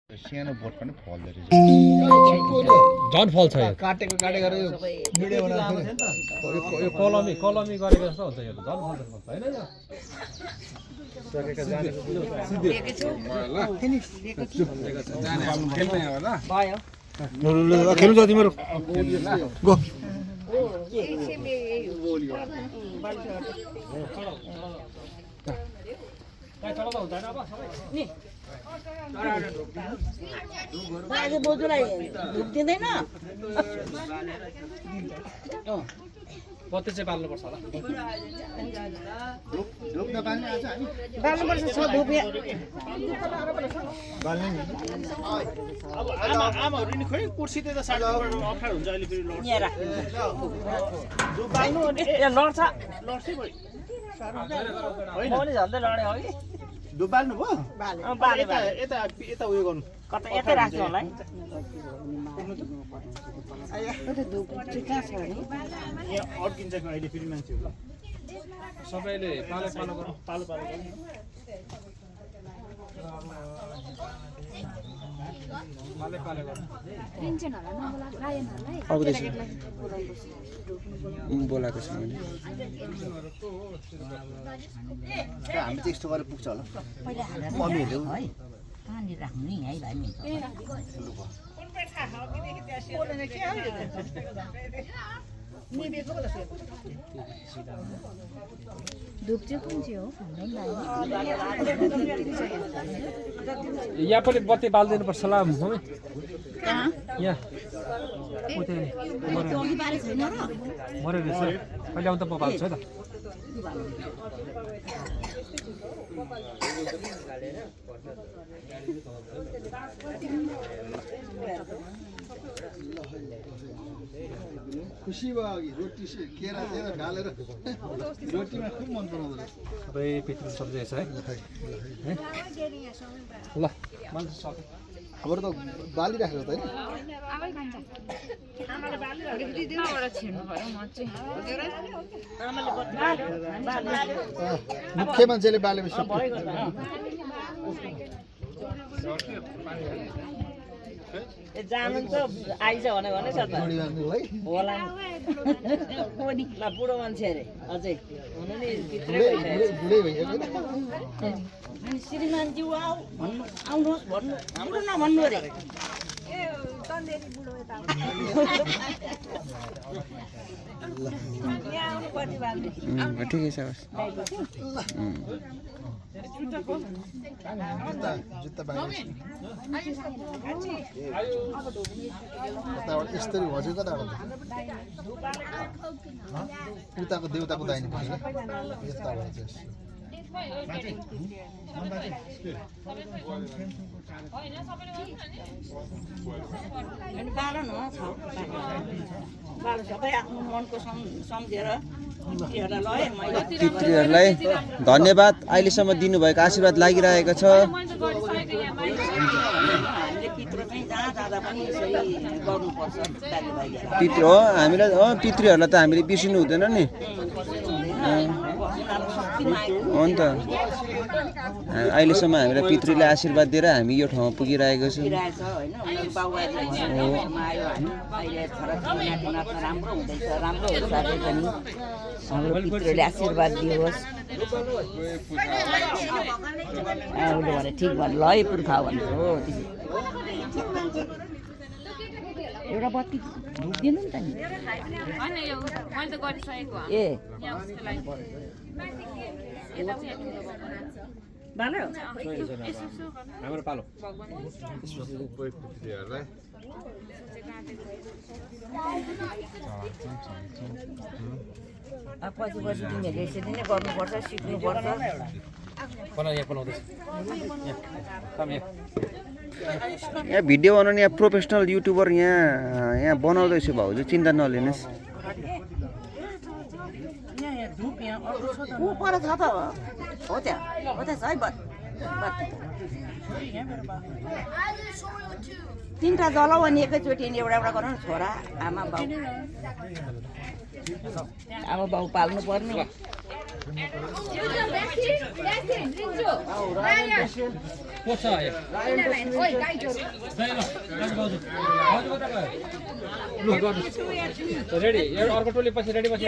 सानो बोट पनि फल्दो रहेछ झन् फल्छ यो काटेको काटेको भिडियो बनाउँछ यो कलमी गरेको जस्तो हुन्छ यो झन् फल्छ हैन यो खेल्नु छ तिम्रो गो बाजे बोजूलाई धुप दिँदैन बत्ती चाहिँ बाल्नुपर्छ होला बाल्नुपर्छ छ धुप अब आमाहरु नि खोइ कुर्सी त साइड गर्न अप्ठ्यारो हुन्छ अहिले फेरि लड्छ यहाँ राख्नु धुप बाल्नु भने यहाँ लड्छ लड्छै भयो होइन मैले झन्डै लडे हो कि धुप बाल्नु भयो बाले यता यता उयो गर्नु कता यतै राख्नु होला है धुप चाहिँ कहाँ छ नि यहाँ अड्किन्छ अहिले फेरि मान्छेहरु सबैले पालो गर्नु पालो गर्नु पालो गर्नु टेन्सन होला नबोला गायनहरुलाई बोलाएको छ मैले हामी चाहिँ यस्तो गरेर पुग्छ होला पहिला हालेर मम्मीहरु है कहाँनिर राख्नु नि है भाइ धुप चाहिँ कुन चाहिँ हो यहाँ पनि बत्ती बाल्दिनु पर्छ होला मम्मी कहाँ यहाँ मर्यो रहेछ कहिले आउँदा म बाल्छु है त खुसी भयो अघि रोटी केरा तेरा ढालेर रोटीमा खुब मन पराउँदो रहेछ सबै पितृ सब्जी छ है ल मान्छे सक्यो हाम्रो त बालिराखेको त होइन आमै खान्छ आमाले बाल्यो दिदिनबाट छिर्नु पर्यो म चाहिँ मुख्य मान्छेले बालेपछि जानुहुन्छ आइज भने छ त होला ल बुढो मान्छे अरे अझै हुनु नि बुढै भइसक्यो अनि श्रीमानज्यू भन्नु आउनुहोस् भन्नु बुढो नभन्नु अरे ठिकै छ जुत्ता बाहिर यस्तरी हजुर कताबाट उताको देउताको दाहिने पनि यताबाट बाल न बाल सबै आफ्नो मनको सम्झेर पितृहरूलाई धन्यवाद अहिलेसम्म दिनुभएको आशीर्वाद लागिरहेको छ पितृ हो हामीलाई पितृहरूलाई त हामीले बिर्सिनु हुँदैन नि हो नि त अहिलेसम्म हामीलाई पितृले आशीर्वाद दिएर हामी यो ठाउँमा पुगिरहेको छौँ पितृले आशीर्वाद दियोस् उसले भने ठिक भन्नु ल है पुर्खा भन्नु हो एउटा बत्ती धुप दिनु नि त नि ए बालो हाम्रो पालो पछि तिमीहरूले यसरी नै गर्नुपर्छ सिक्नुपर्छ यहाँ भिडियो बनाउने यहाँ प्रोफेसनल युट्युबर यहाँ बनाउँदैछु भाउजू चिन्ता नलिनुहोस् पर छ त हो त्यहाँ छ है तिनवटा जलाऊ अनि एकैचोटि एउटा एउटा गरौँ न छोरा आमा बाउ आमा बाउ पाल्नु पर्ने पोछ आयो रेडी अर्को टोली पछि रेडी पछि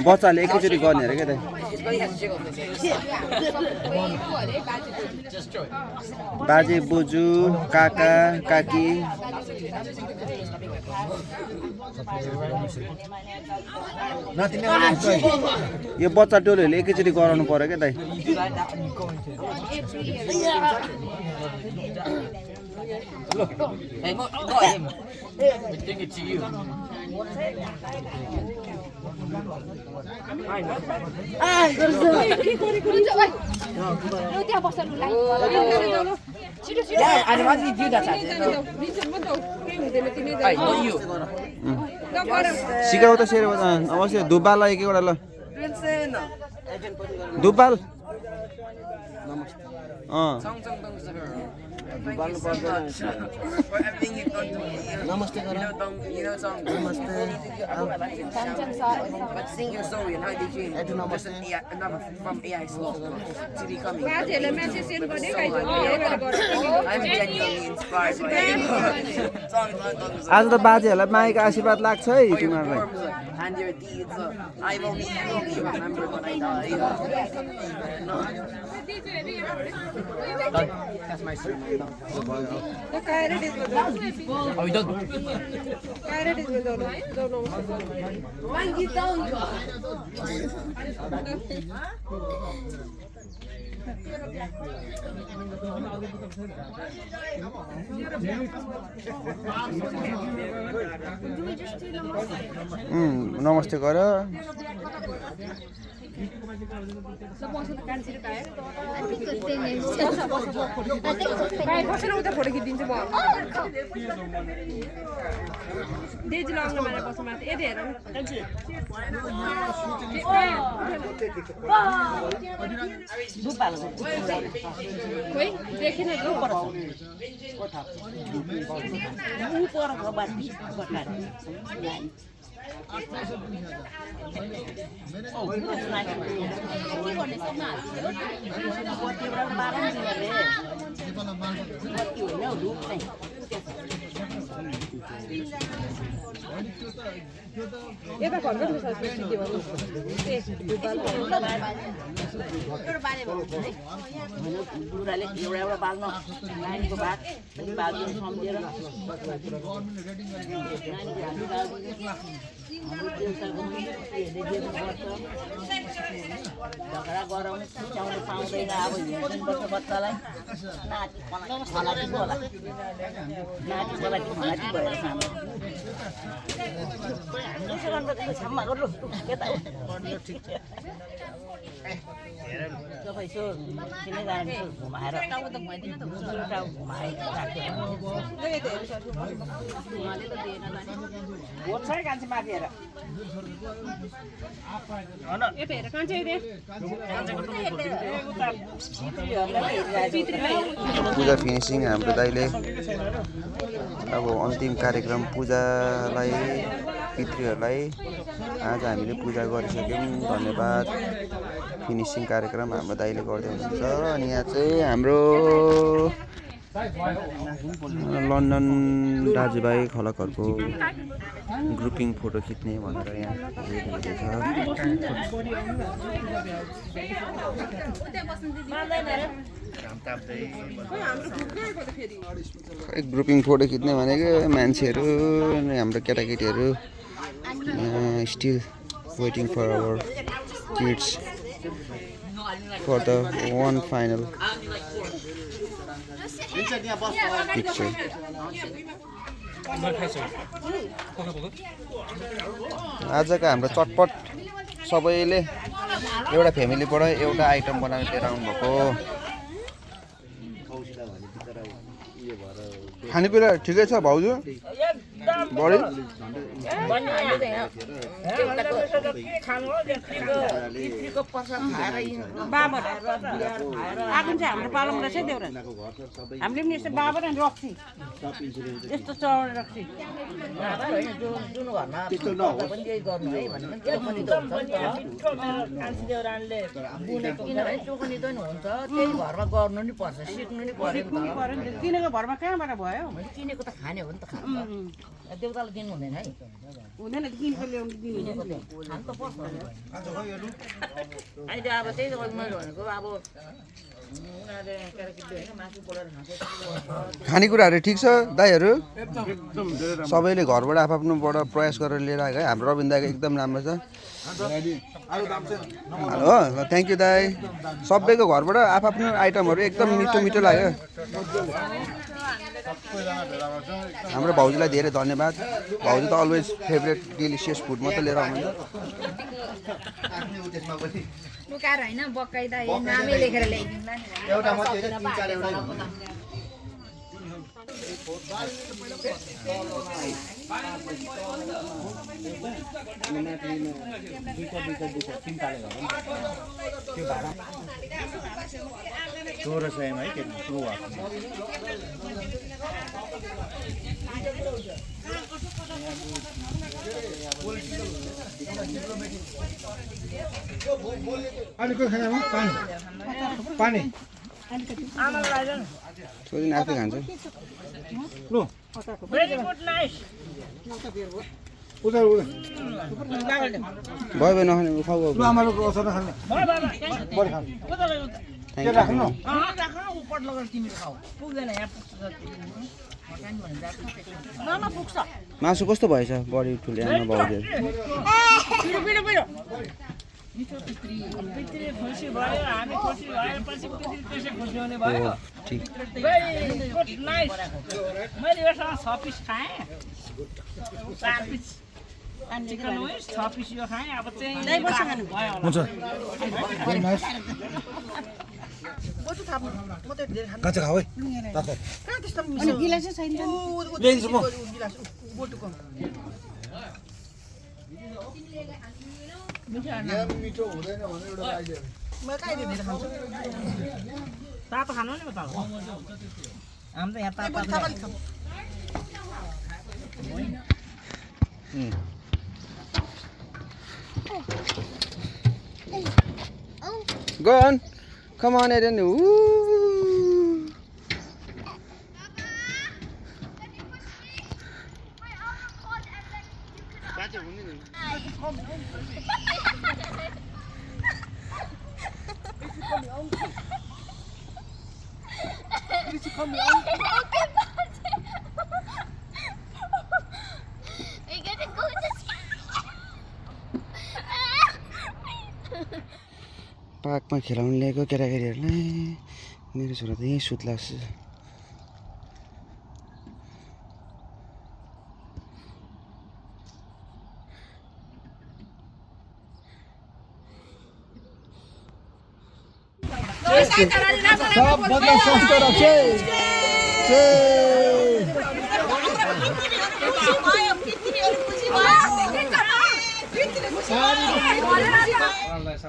बच्चाले एकैचोटि गर्ने अरे क्या बाजे बोजू काका काकी यो बच्चा टोलीहरूले एकैचोटि गराउनु पर्यो क्या दाइ सिकाउ त सेरो अवश्य धुप्पालाई एक एउटा ल धुप्पाल नमस्ते गर आज त बाजेहरूलाई माईको आशीर्वाद लाग्छ है तिमीहरूलाई And your deeds, I will be remembered when I die. That's my sermon. Are we done? नमस्ते गर एउटा बाल्न नानीको भात बाल्नु सम्झेर झगडा गराउने छुट्याउनु पाउँदैन अब 3 वर्ष बच्चालाई नाति फलाकीको होला नाति फलाकी भएर सानो छम्मा गर्नु यता तपाईँ यसो किन जाने घुमाएर पूजा फिनिसिङ हाम्रो दाइले अब अन्तिम कार्यक्रम पूजालाई पितृहरूलाई आज हामीले पूजा गरिसक्यौँ धन्यवाद फिनिसिङ कार्यक्रम हाम्रो दाइले गर्दै हुनुहुन्छ अनि यहाँ चाहिँ हाम्रो लन्डन दाजुभाइ खलकहरूको ग्रुपिङ फोटो खिच्ने भनेर यहाँ ग्रुपिङ फोटो खिच्ने भनेको मान्छेहरू हाम्रो केटाकेटीहरू still waiting for our kids for the one final picture. आजको हाम्रो चटपट सबैले एउटा फ्यामिलीबाट एउटा आइटम बनाएर लिएर आउनुभएको खानेकुरा ठिकै छ भाउजू बढी हाम्रो पालङ रहेछ देउरा हामीले पनि यस्तो बाबा र रक्सी यस्तो चढाएर रक्सी जुन घरमा पनि यही गर्नु है भने चोखनी त हुन्छ किनभने चोखनी त नि हुन्छ त्यही घरमा गर्नु नि पर्छ सिक्नु नि पर्यो नि त किनेको घरमा कहाँबाट भयो किनेको त खाने हो नि त खानु देउतालाई दिनु हुँदैन है हुँदैन किनेको ल्याउनु दिनु खानु त पर्छ अहिले अब त्यही त मैले भनेको अब खानेकुराहरू ठिक छ दाइहरू सबैले घरबाट आफ्नोबाट प्रयास गरेर लिएर आएको है हाम्रो रविन्द्र दाइको एकदम राम्रो छ हो ल थ्याङ्क यू दाइ सबैको घरबाट आफ्नो आइटमहरू एकदम मिठो मिठो लाग्यो हाम्रो भाउजूलाई धेरै धन्यवाद भाउजू त अलवेज फेभरेट डिलिसियस फुड मात्रै लिएर आउनुहुन्छ लुकाएर होइन बकाइदा नामै लेखेर ल्याइदिउँला नि एउटा मात्रै होइन 3-4 एउटै चौरसयमा है त्यो अनि को खानामा पानी सोधिन आफै खान्छ भयो भयो नखाने खाऊ मासु कस्तो भएछ बडी ठुलो आमा भाउजू ठिक मैले यसमा 6 पिस खाएँ 4 पिस चिकन विङ्स 6 पिस यो खाएँ अब चाहिँ हुन्छ काँचो खाऊ है गिलासै छैन ल्याइदिन्छु म मिठो हुँदैन भने एउटा आइडिया तातो खानु नि त हामी त यहाँ तातो Go on. Come on, Eden. Ooh. पार्कमा खेलाउनु ल्याएको केटाकेटीहरूलाई मेरो छोरा त यहीँ सुत्ला जस्तो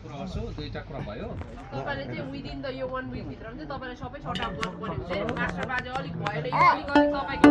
कुरा गर्छु दुईटा कुरा भयो तपाईले चाहिँ विदिन द यो 1 विक भित्र चाहिँ तपाईले सबै छटा गर्नु पर्यो मास्टर बाजे अलिक भयो अलिक तपाईको